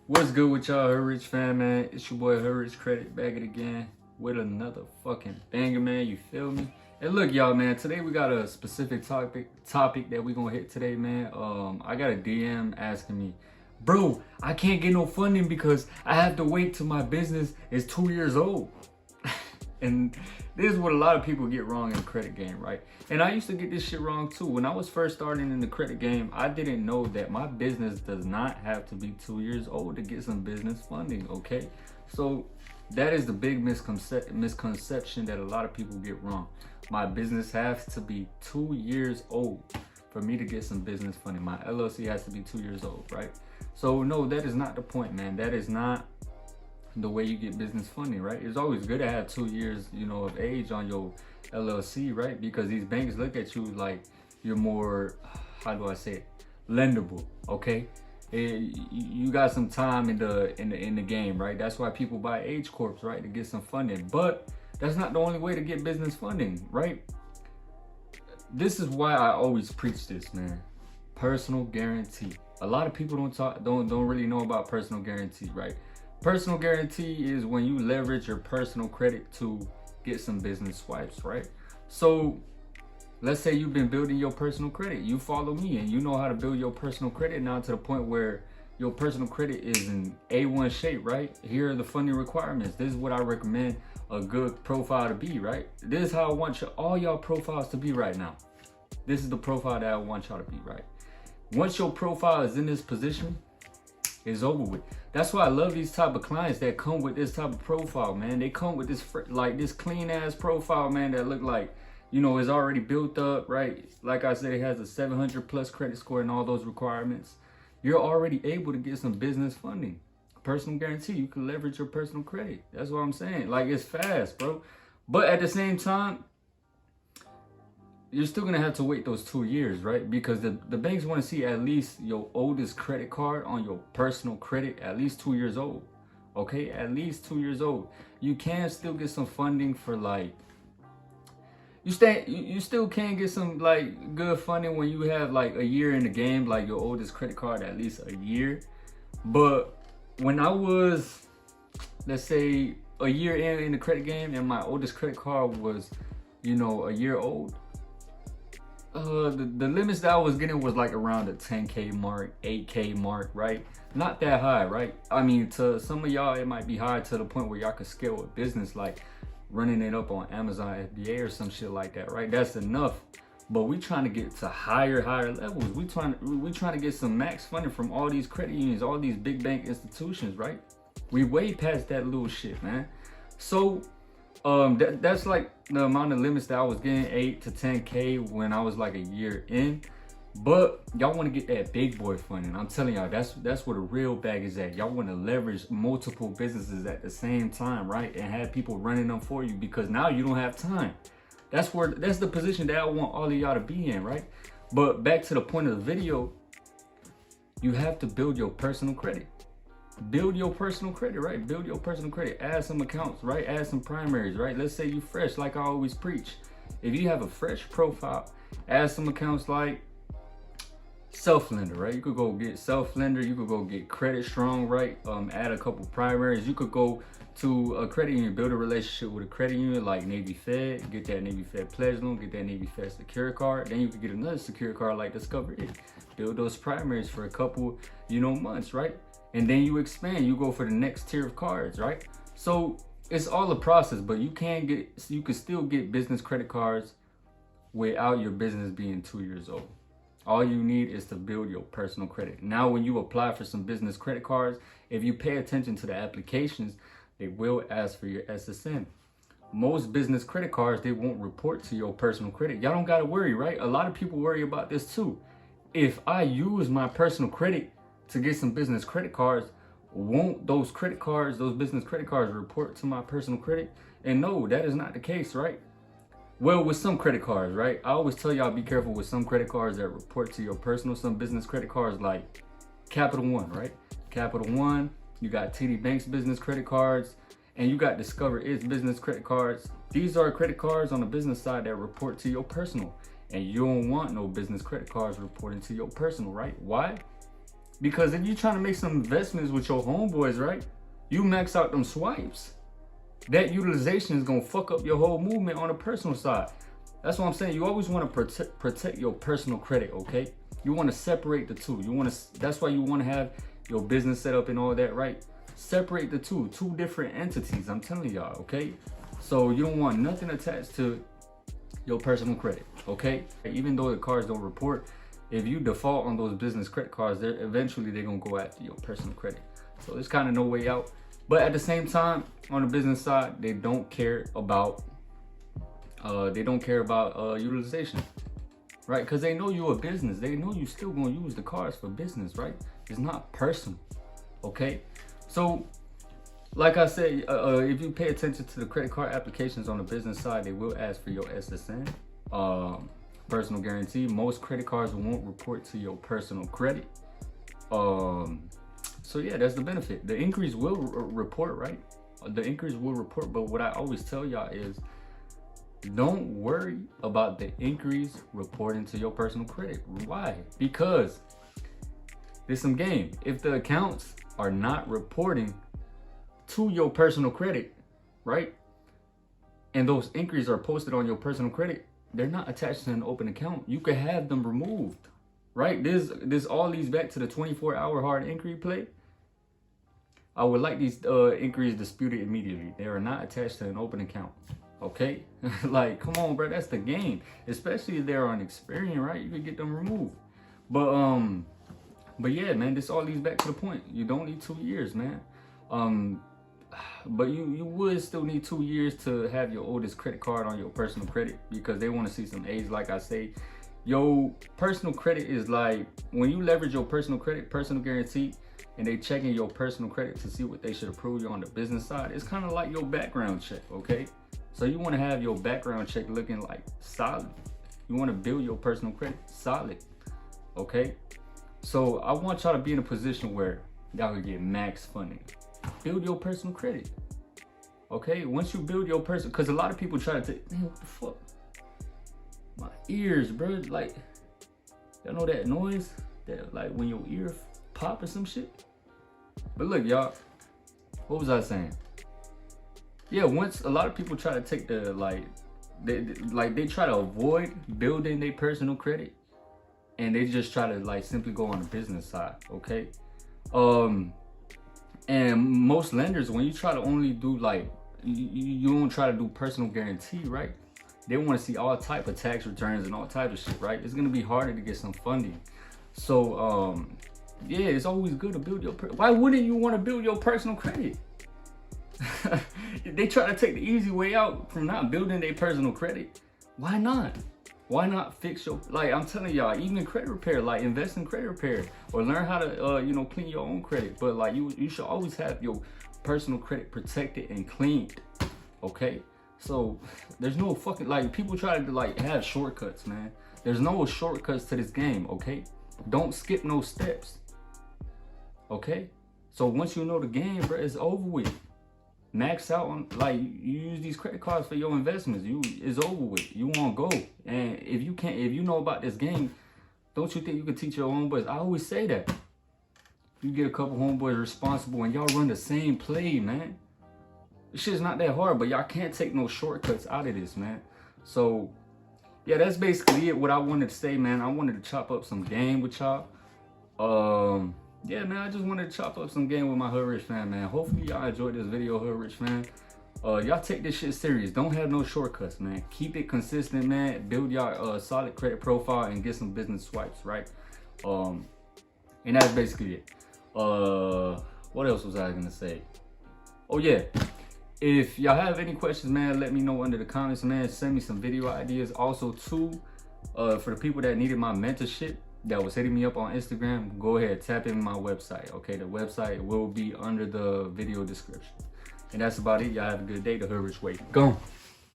What's good with y'all, Hood Rich fan, man? It's your boy Hood Rich Credit back at it again with another fucking banger, man. You feel me? And look, y'all, man. Today we got a specific topic that we gonna hit today, man. I got a DM asking me, bro, I can't get no funding because I have to wait till my business is 2 years old. And this is what a lot of people get wrong in the credit game, right? And I used to get this shit wrong too. When I was first starting in the credit game, I didn't know that my business does not have to be 2 years old to get some business funding, okay? So that is the big misconception that a lot of people get wrong. My business has to be 2 years old for me to get some business funding. My LLC has to be 2 years old, right? So no, that is not the point, man. That is not the way you get business funding, right? It's always good to have 2 years, of age on your LLC, right? Because these banks look at you like you're more, how do I say it, lendable, okay? You got some time in the game, right? That's why people buy age corps, right, to get some funding. But that's not the only way to get business funding, right? This is why I always preach this, man. Personal guarantee. A lot of people don't really know about personal guarantee, right? Personal guarantee is when you leverage your personal credit to get some business swipes, right? So let's say you've been building your personal credit. You follow me and you know how to build your personal credit now to the point where your personal credit is in A1 shape, right? Here are the funding requirements. This is what I recommend a good profile to be, right? This is how I want all y'all profiles to be right now. This is the profile that I want y'all to be, right? Once your profile is in this position, it's over with. That's why I love these type of clients that come with this type of profile, man. They come with this this clean ass profile, man, that look like, it's already built up, right? Like I said, it has a 700 plus credit score and all those requirements. You're already able to get some business funding. Personal guarantee, you can leverage your personal credit. That's what I'm saying. Like, it's fast, bro. But at the same time, you're still gonna have to wait those 2 years, right? Because the banks want to see at least your oldest credit card on your personal credit at least 2 years old. Okay, at least 2 years old. You can still get some funding for you still can get some good funding when you have a year in the game, like your oldest credit card at least a year. But when I was, let's say, a year in the credit game and my oldest credit card was, a year old, the limits that I was getting was around the 10K mark, 8K mark, right? Not that high, right? I mean, to some of y'all, it might be high to the point where y'all could scale a business, like running it up on Amazon FBA or some shit like that, right? That's enough. But we trying to get to higher levels. We trying to get some max funding from all these credit unions, all these big bank institutions, right? We way past that little shit, man. So that's like the amount of limits that I was getting, 8 to 10K when I was a year in. But y'all want to get that big boy funding. I'm telling y'all, that's where the real bag is at. Y'all want to leverage multiple businesses at the same time, right? And have people running them for you, because now you don't have time. That's the position that I want all of y'all to be in, right? But back to the point of the video, you have to build your personal credit. Build your personal credit, right? Build your personal credit. Add some accounts, right? Add some primaries, right? Let's say you fresh, like I always preach. If you have a fresh profile, add some accounts like self-lender, right? You could go get self-lender. You could go get Credit Strong, right? Add a couple primaries. You could go to a credit union, build a relationship with a credit union like Navy Fed, get that Navy Fed pledge loan, get that Navy Fed secure card. Then you could get another secure card like Discover It. Build those primaries for a couple, months, right? And then you expand, you go for the next tier of cards, right? So it's all a process, but you can still get business credit cards without your business being 2 years old. All you need is to build your personal credit. Now, when you apply for some business credit cards, if you pay attention to the applications, they will ask for your SSN. Most business credit cards, they won't report to your personal credit. Y'all don't gotta worry, right? A lot of people worry about this too. If I use my personal credit to get some business credit cards, won't those business credit cards report to my personal credit? And no, that is not the case, right? Well, with some credit cards, right? I always tell y'all be careful with some credit cards that report to your personal. Some business credit cards like Capital One, right? Capital One, you got TD Bank's business credit cards, and you got Discover It's business credit cards. These are credit cards on the business side that report to your personal. And you don't want no business credit cards reporting to your personal, right? Why? Because if you're trying to make some investments with your homeboys, right? You max out them swipes. That utilization is gonna fuck up your whole movement on the personal side. That's what I'm saying. You always want to protect your personal credit, okay? You want to separate the two. That's why you want to have your business set up and all that, right? Separate the two different entities. I'm telling y'all, okay? So you don't want nothing attached to your personal credit, okay? Even though the cards don't report, if you default on those business credit cards, eventually they're gonna go after your personal credit. So there's kind of no way out. But at the same time, on the business side, they don't care about utilization, right? Because they know you're a business. They know you still gonna use the cards for business, right? It's not personal, okay? So, like I said, if you pay attention to the credit card applications on the business side, they will ask for your SSN, personal guarantee. Most credit cards won't report to your personal credit. So yeah, that's the benefit. The increase will report, right? The increase will report, but what I always tell y'all is, don't worry about the increase reporting to your personal credit. Why? Because there's some game. If the accounts are not reporting to your personal credit, right? And those increases are posted on your personal credit, they're not attached to an open account. You could have them removed, right? This all leads back to the 24-hour hard inquiry play. I would like these inquiries disputed immediately. They are not attached to an open account. Okay, like, come on, bro, that's the game. Especially if they're on Experian, right? You could get them removed. But yeah, man, this all leads back to the point. You don't need 2 years, man. But you would still need 2 years to have your oldest credit card on your personal credit, because they want to see some age. Like I say, your personal credit is like, when you leverage your personal credit, personal guarantee, and they checking your personal credit to see what they should approve you on the business side, it's kind of like your background check, okay? So you want to have your background check looking like solid. You want to build your personal credit solid, okay? So I want y'all to be in a position where y'all can get max funding. Build your personal credit, okay? Once you build your personal, because a lot of people try to take, man, what the fuck? My ears, bro. Like, y'all know that noise? That, like, when your ear pop or some shit? But look, y'all, what was I saying? Yeah, once a lot of people try to take the, they try to avoid building their personal credit, and they just try to like simply go on the business side, okay? And most lenders, when you try to only do like, you don't try to do personal guarantee, right? They want to see all type of tax returns and all type of shit, right? It's gonna be harder to get some funding. So yeah, it's always good to build your. Why wouldn't you want to build your personal credit? They try to take the easy way out from not building their personal credit. Why not? Why not fix your, like I'm telling y'all, even credit repair, like invest in credit repair or learn how to, clean your own credit. But like you should always have your personal credit protected and cleaned, okay? So there's no fucking, like, people try to like have shortcuts, man. There's no shortcuts to this game, okay? Don't skip no steps, okay? So once you know the game, bro, it's over with. Max out on, like, you use these credit cards for your investments. It's over with. You want to go. And if you know about this game, don't you think you can teach your homeboys? I always say that. You get a couple homeboys responsible and y'all run the same play, man. This shit's not that hard, but y'all can't take no shortcuts out of this, man. So yeah, that's basically it. What I wanted to say, man. I wanted to chop up some game with y'all. Yeah, man, I just wanted to chop up some game with my Hood Rich fan, man. Hopefully y'all enjoyed this video, Hood Rich fan. Y'all take this shit serious. Don't have no shortcuts, man. Keep it consistent, man. Build y'all solid credit profile and get some business swipes, right? And that's basically it. What else was I gonna say? Oh yeah, if y'all have any questions, man, let me know under the comments, man. Send me some video ideas. Also too, for the people that needed my mentorship, that was hitting me up on Instagram, go ahead, tap in my website, okay? The website will be under the video description. And that's about it. Y'all have a good day. The Hood Rich way. Go.